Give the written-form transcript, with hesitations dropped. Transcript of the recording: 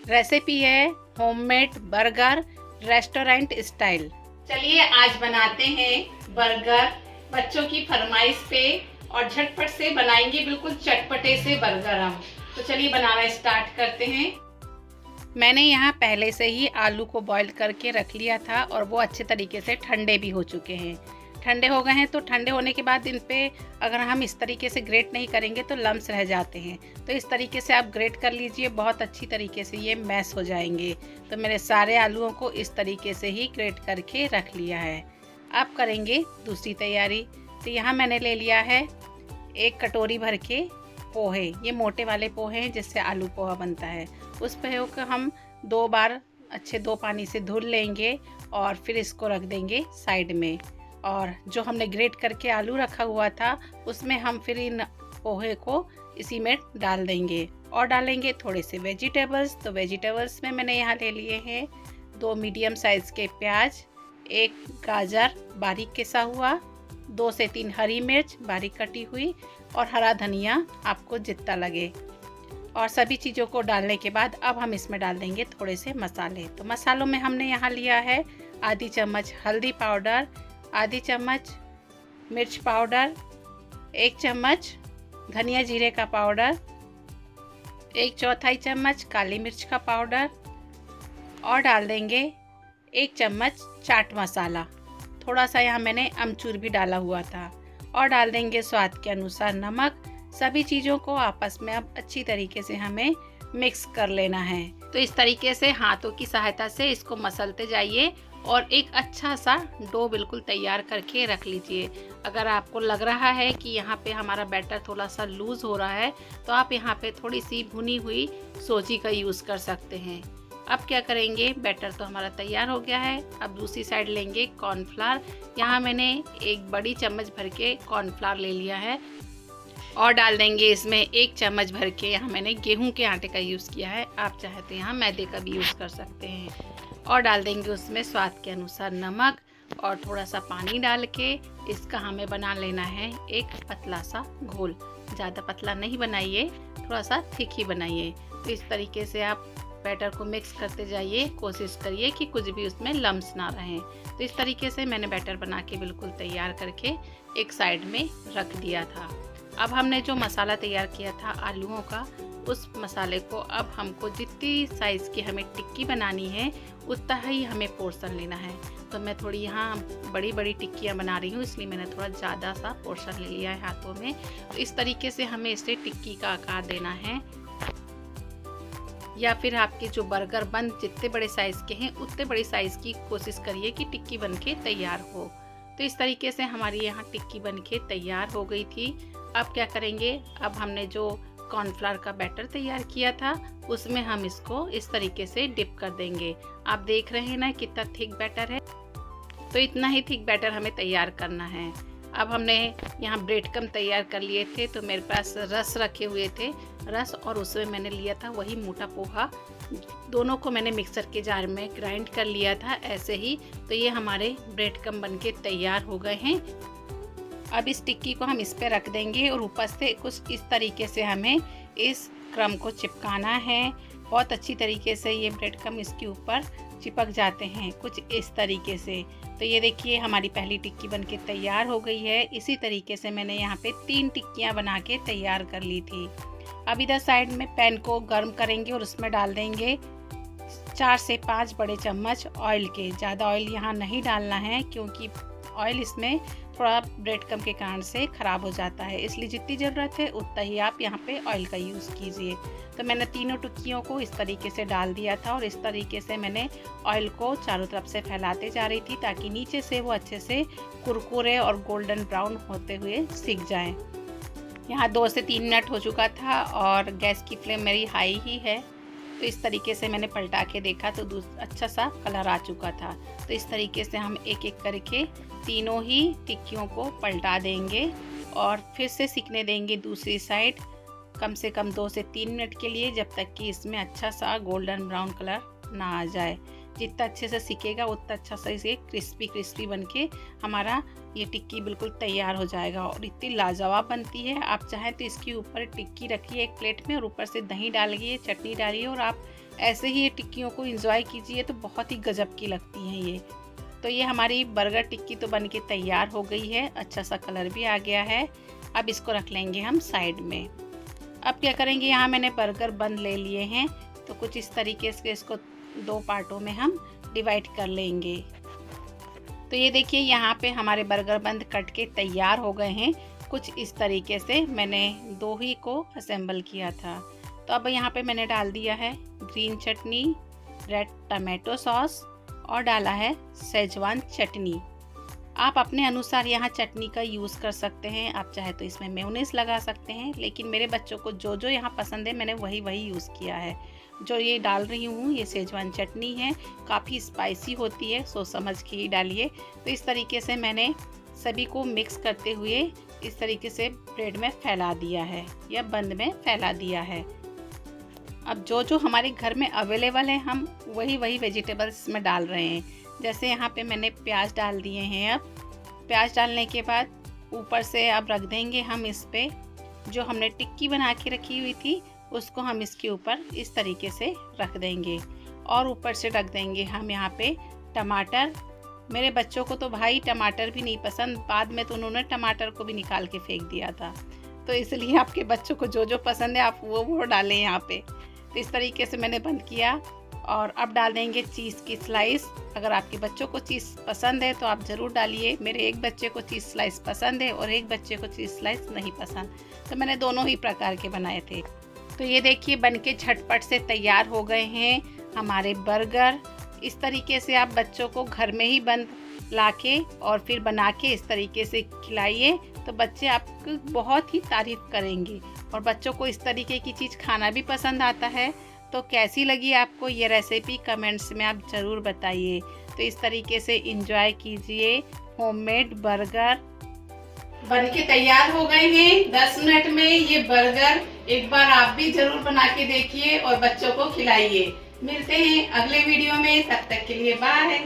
Recipe है homemade burger restaurant style. चलिए आज बनाते हैं बर्गर बच्चों की फरमाइश पे और झटपट से बनाएंगे बिल्कुल चटपटे से बर्गर हम। तो चलिए बनाना स्टार्ट करते हैं। मैंने यहाँ पहले से ही आलू को बॉईल करके रख लिया था और वो अच्छे तरीके से ठंडे भी हो चुके हैं। ठंडे हो गए हैं तो ठंडे होने के बाद इन पे अगर हम इस तरीके से ग्रेट नहीं करेंगे तो लम्स रह जाते हैं। तो इस तरीके से आप ग्रेट कर लीजिए, बहुत अच्छी तरीके से ये मैश हो जाएंगे। तो मैंने सारे आलूओं को इस तरीके से ही ग्रेट करके रख लिया है। अब करेंगे दूसरी तैयारी। तो यहाँ मैंने ले लिया है 1 कटोरी भर के पोहे। ये मोटे वाले पोहे हैं जिससे आलू पोहा बनता है। उस पोहे को हम 2 बार अच्छे 2 पानी से धुल लेंगे और फिर इसको रख देंगे साइड में। और जो हमने ग्रेट करके आलू रखा हुआ था उसमें हम फिर इन पोहे को इसी में डाल देंगे और डालेंगे थोड़े से वेजिटेबल्स। तो वेजिटेबल्स में मैंने यहाँ ले लिए हैं 2 मीडियम साइज़ के प्याज, 1 गाजर बारीक किसा हुआ, 2 से 3 हरी मिर्च बारीक कटी हुई और हरा धनिया आपको जितना लगे। और सभी चीज़ों को डालने के बाद अब हम इसमें डाल देंगे थोड़े से मसाले। तो मसालों में हमने यहाँ लिया है आधी चम्मच हल्दी पाउडर, आधी चम्मच मिर्च पाउडर, 1 चम्मच धनिया जीरे का पाउडर, 1/4 चम्मच काली मिर्च का पाउडर और डाल देंगे 1 चम्मच चाट मसाला। थोड़ा सा यहाँ मैंने अमचूर भी डाला हुआ था और डाल देंगे स्वाद के अनुसार नमक। सभी चीज़ों को आपस में अब अच्छी तरीके से हमें मिक्स कर लेना है। तो इस तरीके से हाथों की सहायता से इसको मसलते जाइए और एक अच्छा सा डो बिल्कुल तैयार करके रख लीजिए। अगर आपको लग रहा है कि यहाँ पे हमारा बैटर थोड़ा सा लूज़ हो रहा है तो आप यहाँ पे थोड़ी सी भुनी हुई सूजी का यूज़ कर सकते हैं। अब क्या करेंगे, बैटर तो हमारा तैयार हो गया है। अब दूसरी साइड लेंगे कॉर्नफ्लावर। यहाँ मैंने 1 बड़ी चम्मच भर के कॉर्नफ्लावर ले लिया है और डाल देंगे इसमें 1 चम्मच भर के, यहाँ मैंने गेहूं के आटे का यूज़ किया है, आप चाहे तो यहाँ मैदे का भी यूज़ कर सकते हैं। और डाल देंगे उसमें स्वाद के अनुसार नमक और थोड़ा सा पानी डाल के इसका हमें बना लेना है एक पतला सा घोल। ज़्यादा पतला नहीं बनाइए, थोड़ा सा थिक ही बनाइए। तो इस तरीके से आप बैटर को मिक्स करते जाइए, कोशिश करिए कि कुछ भी उसमें लम्स ना रहें। तो इस तरीके से मैंने बैटर बना के बिल्कुल तैयार करके एक साइड में रख दिया था। अब हमने जो मसाला तैयार किया था आलूओं का, उस मसाले को अब हमको जितनी साइज़ की हमें टिक्की बनानी है उतना ही हमें पोर्शन लेना है। तो मैं थोड़ी यहाँ बड़ी बड़ी टिक्कियाँ बना रही हूँ, इसलिए मैंने थोड़ा ज़्यादा सा पोर्शन ले लिया है हाथों में। तो इस तरीके से हमें इसे टिक्की का आकार देना है। या फिर आपके जो बर्गर बन जितने बड़े साइज़ के हैं उतने बड़ी साइज़ की कोशिश करिए कि टिक्की बन के तैयार हो। तो इस तरीके से हमारी यहाँ टिक्की बन के तैयार हो गई थी। अब क्या करेंगे, अब हमने जो कॉर्नफ्लावर का बैटर तैयार किया था उसमें हम इसको इस तरीके से डिप कर देंगे। आप देख रहे हैं ना कितना थिक बैटर है। तो इतना ही थिक बैटर हमें तैयार करना है। अब हमने यहाँ ब्रेड क्रम्ब तैयार कर लिए थे, तो मेरे पास रस रखे हुए थे, रस और उसमें मैंने लिया था वही मोटा पोहा। दोनों को मैंने मिक्सर के जार में ग्राइंड कर लिया था ऐसे ही। तो ये हमारे ब्रेड क्रम्ब बन के तैयार हो गए हैं। अब इस टिक्की को हम इस पे रख देंगे और ऊपर से कुछ इस तरीके से हमें इस क्रम्ब को चिपकाना है। बहुत अच्छी तरीके से ये ब्रेड क्रम्ब इसके ऊपर चिपक जाते हैं कुछ इस तरीके से। तो ये देखिए हमारी पहली टिक्की बनके तैयार हो गई है। इसी तरीके से मैंने यहाँ पे 3 टिक्कियाँ बना के तैयार कर ली थी। अब इधर साइड में पैन को गर्म करेंगे और उसमें डाल देंगे 4 से 5 बड़े चम्मच ऑयल के। ज़्यादा ऑयल यहाँ नहीं डालना है क्योंकि ऑयल इसमें थोड़ा ब्रेड क्रम्ब के कारण से ख़राब हो जाता है, इसलिए जितनी ज़रूरत है उतना ही आप यहाँ पे ऑयल का यूज़ कीजिए। तो मैंने तीनों टिक्कियों को इस तरीके से डाल दिया था और इस तरीके से मैंने ऑयल को चारों तरफ से फैलाते जा रही थी ताकि नीचे से वो अच्छे से कुरकुरे और गोल्डन ब्राउन होते हुए सिक जाएं। यहाँ 2 से 3 मिनट हो चुका था और गैस की फ्लेम मेरी हाई ही है। तो इस तरीके से मैंने पलटा के देखा तो अच्छा सा कलर आ चुका था। तो इस तरीके से हम एक एक करके तीनों ही टिक्कियों को पलटा देंगे और फिर से सिकने देंगे दूसरी साइड कम से कम 2 से 3 मिनट के लिए, जब तक कि इसमें अच्छा सा गोल्डन ब्राउन कलर ना आ जाए। जितना अच्छे से सिकेगा उतना अच्छा से इसे क्रिस्पी क्रिस्पी बन के हमारा ये टिक्की बिल्कुल तैयार हो जाएगा और इतनी लाजवाब बनती है। आप चाहें तो इसके ऊपर टिक्की रखिए एक प्लेट में और ऊपर से दही डालिए, चटनी डालिए और आप ऐसे ही ये टिक्कियों को एंजॉय कीजिए तो बहुत ही गजब की लगती हैं ये। तो ये हमारी बर्गर टिक्की तो बन के तैयार हो गई है, अच्छा सा कलर भी आ गया है। अब इसको रख लेंगे हम साइड में। अब क्या करेंगे, यहाँ मैंने बर्गर बन ले लिए हैं तो कुछ इस तरीके से इसको 2 पार्टों में हम डिवाइड कर लेंगे। तो ये देखिए यहाँ पे हमारे बर्गर बंद कट के तैयार हो गए हैं। कुछ इस तरीके से मैंने 2 ही को असेंबल किया था। तो अब यहाँ पे मैंने डाल दिया है ग्रीन चटनी, रेड टमाटो सॉस और डाला है सेजवान चटनी। आप अपने अनुसार यहाँ चटनी का यूज़ कर सकते हैं, आप चाहे तो इसमें मेयोनीज लगा सकते हैं, लेकिन मेरे बच्चों को जो जो यहाँ पसंद है मैंने वही यूज़ किया है। जो ये डाल रही हूँ ये सेजवान चटनी है, काफ़ी स्पाइसी होती है, सोच समझ के ही डालिए। तो इस तरीके से मैंने सभी को मिक्स करते हुए इस तरीके से ब्रेड में फैला दिया है या बंद में फैला दिया है। अब जो जो हमारे घर में अवेलेबल है हम वही वेजिटेबल्स में डाल रहे हैं। जैसे यहाँ पे मैंने प्याज डाल दिए हैं। अब प्याज डालने के बाद ऊपर से अब रख देंगे हम इस पे जो हमने टिक्की बना के रखी हुई थी उसको हम इसके ऊपर इस तरीके से रख देंगे और ऊपर से रख देंगे हम यहाँ पे टमाटर। मेरे बच्चों को तो भाई टमाटर भी नहीं पसंद, बाद में तो उन्होंने टमाटर को भी निकाल के फेंक दिया था। तो इसलिए आपके बच्चों को जो जो पसंद है आप वो डालें यहाँ पे। तो इस तरीके से मैंने बंद किया और अब डाल देंगे चीज़ की स्लाइस। अगर आपके बच्चों को चीज़ पसंद है तो आप ज़रूर डालिए। मेरे एक बच्चे को चीज़ स्लाइस पसंद है और एक बच्चे को चीज़ स्लाइस नहीं पसंद, तो मैंने दोनों ही प्रकार के बनाए थे। तो ये देखिए बनके झटपट से तैयार हो गए हैं हमारे बर्गर। इस तरीके से आप बच्चों को घर में ही बंद लाके और फिर बना के इस तरीके से खिलाइए तो बच्चे आपको बहुत ही तारीफ़ करेंगे और बच्चों को इस तरीके की चीज़ खाना भी पसंद आता है। तो कैसी लगी आपको ये रेसिपी कमेंट्स में आप ज़रूर बताइए। तो इस तरीके से एंजॉय कीजिए होममेड बर्गर। बनके तैयार हो गए हैं 10 मिनट में ये बर्गर। एक बार आप भी जरूर बना के देखिए और बच्चों को खिलाइए। मिलते हैं अगले वीडियो में, तब तक के लिए बाय।